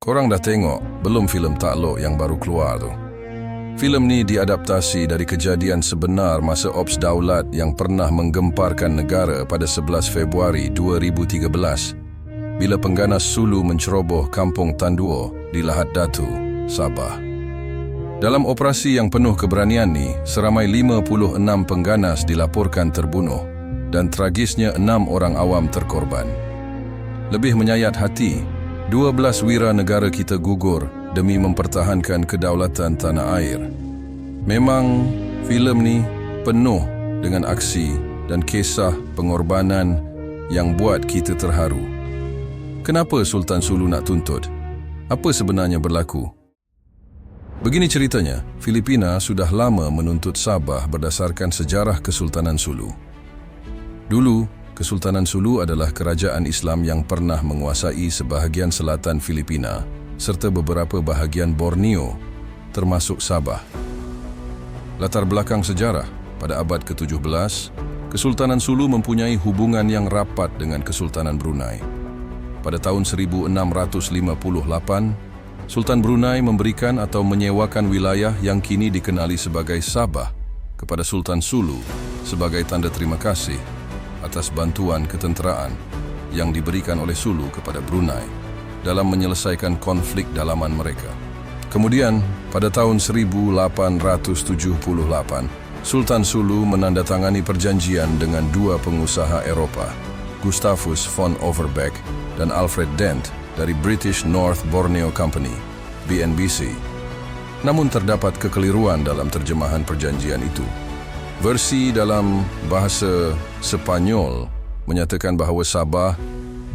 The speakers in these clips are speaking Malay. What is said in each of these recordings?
Korang dah tengok belum filem Takluk yang baru keluar tu? Filem ni diadaptasi dari kejadian sebenar masa Ops Daulat yang pernah menggemparkan negara pada 11 Februari 2013 bila pengganas Sulu menceroboh kampung Tanduo di Lahad Datu, Sabah. Dalam operasi yang penuh keberanian ni, seramai 56 pengganas dilaporkan terbunuh dan tragisnya 6 orang awam terkorban. Lebih menyayat hati, 12 wira negara kita gugur demi mempertahankan kedaulatan tanah air. Memang filem ni penuh dengan aksi dan kisah pengorbanan yang buat kita terharu. Kenapa Sultan Sulu nak tuntut? Apa sebenarnya berlaku? Begini ceritanya, Filipina sudah lama menuntut Sabah berdasarkan sejarah Kesultanan Sulu. Dulu, Kesultanan Sulu adalah kerajaan Islam yang pernah menguasai sebahagian selatan Filipina serta beberapa bahagian Borneo, termasuk Sabah. Latar belakang sejarah, pada abad ke-17, Kesultanan Sulu mempunyai hubungan yang rapat dengan Kesultanan Brunei. Pada tahun 1658, Sultan Brunei memberikan atau menyewakan wilayah yang kini dikenali sebagai Sabah kepada Sultan Sulu sebagai tanda terima kasih atas bantuan ketenteraan yang diberikan oleh Sulu kepada Brunei dalam menyelesaikan konflik dalaman mereka. Kemudian, pada tahun 1878, Sultan Sulu menandatangani perjanjian dengan dua pengusaha Eropah, Gustavus von Overbeck dan Alfred Dent dari British North Borneo Company, BNBC. Namun terdapat kekeliruan dalam terjemahan perjanjian itu. Versi dalam bahasa Sepanyol menyatakan bahawa Sabah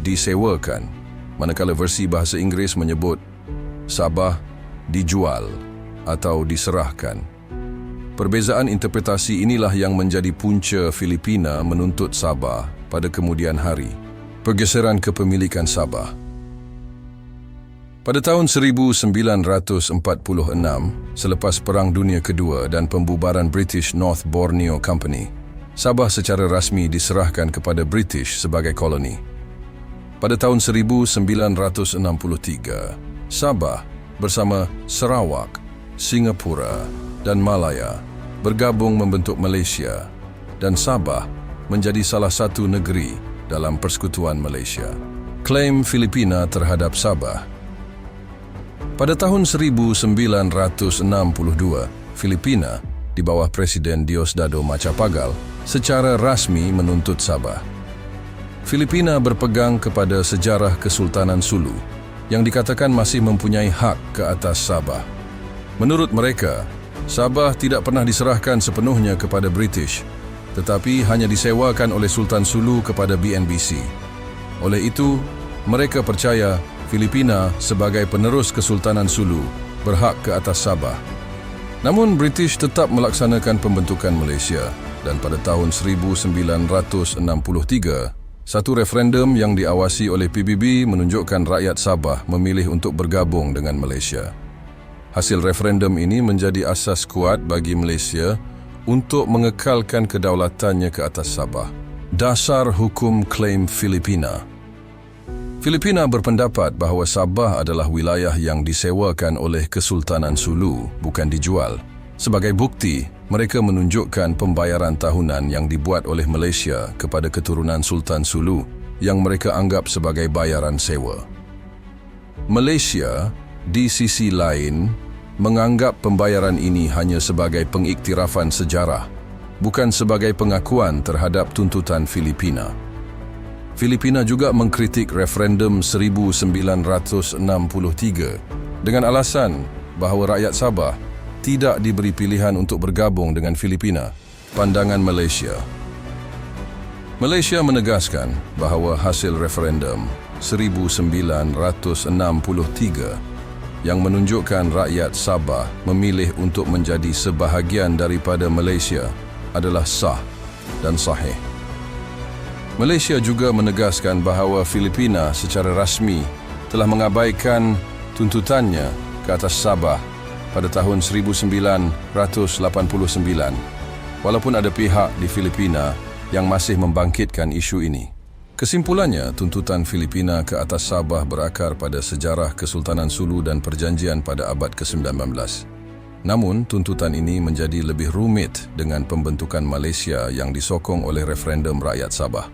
disewakan, manakala versi bahasa Inggeris menyebut Sabah dijual atau diserahkan. Perbezaan interpretasi inilah yang menjadi punca Filipina menuntut Sabah pada kemudian hari. Pergeseran kepemilikan Sabah. Pada tahun 1946, selepas Perang Dunia Kedua dan pembubaran British North Borneo Company, Sabah secara rasmi diserahkan kepada British sebagai koloni. Pada tahun 1963, Sabah bersama Sarawak, Singapura dan Malaya bergabung membentuk Malaysia dan Sabah menjadi salah satu negeri dalam Persekutuan Malaysia. Klaim Filipina terhadap Sabah. Pada tahun 1962, Filipina di bawah Presiden Diosdado Macapagal secara rasmi menuntut Sabah. Filipina berpegang kepada sejarah Kesultanan Sulu yang dikatakan masih mempunyai hak ke atas Sabah. Menurut mereka, Sabah tidak pernah diserahkan sepenuhnya kepada British, tetapi hanya disewakan oleh Sultan Sulu kepada BNBC. Oleh itu, mereka percaya Filipina sebagai penerus Kesultanan Sulu berhak ke atas Sabah. Namun British tetap melaksanakan pembentukan Malaysia dan pada tahun 1963, satu referendum yang diawasi oleh PBB menunjukkan rakyat Sabah memilih untuk bergabung dengan Malaysia. Hasil referendum ini menjadi asas kuat bagi Malaysia untuk mengekalkan kedaulatannya ke atas Sabah. Dasar hukum klaim Filipina. Filipina berpendapat bahawa Sabah adalah wilayah yang disewakan oleh Kesultanan Sulu, bukan dijual. Sebagai bukti, mereka menunjukkan pembayaran tahunan yang dibuat oleh Malaysia kepada keturunan Sultan Sulu yang mereka anggap sebagai bayaran sewa. Malaysia, di sisi lain, menganggap pembayaran ini hanya sebagai pengiktirafan sejarah, bukan sebagai pengakuan terhadap tuntutan Filipina. Filipina juga mengkritik referendum 1963 dengan alasan bahawa rakyat Sabah tidak diberi pilihan untuk bergabung dengan Filipina, pandangan Malaysia. Malaysia menegaskan bahawa hasil referendum 1963 yang menunjukkan rakyat Sabah memilih untuk menjadi sebahagian daripada Malaysia adalah sah dan sahih. Malaysia juga menegaskan bahawa Filipina secara rasmi telah mengabaikan tuntutannya ke atas Sabah pada tahun 1989, walaupun ada pihak di Filipina yang masih membangkitkan isu ini. Kesimpulannya, tuntutan Filipina ke atas Sabah berakar pada sejarah Kesultanan Sulu dan perjanjian pada abad ke-19. Namun, tuntutan ini menjadi lebih rumit dengan pembentukan Malaysia yang disokong oleh referendum rakyat Sabah.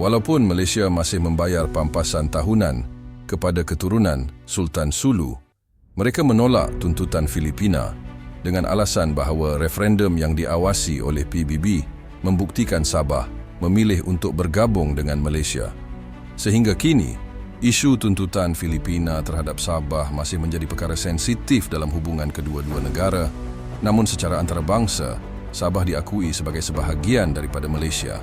Walaupun Malaysia masih membayar pampasan tahunan kepada keturunan Sultan Sulu, mereka menolak tuntutan Filipina dengan alasan bahawa referendum yang diawasi oleh PBB membuktikan Sabah memilih untuk bergabung dengan Malaysia. Sehingga kini, isu tuntutan Filipina terhadap Sabah masih menjadi perkara sensitif dalam hubungan kedua-dua negara, namun secara antarabangsa, Sabah diakui sebagai sebahagian daripada Malaysia.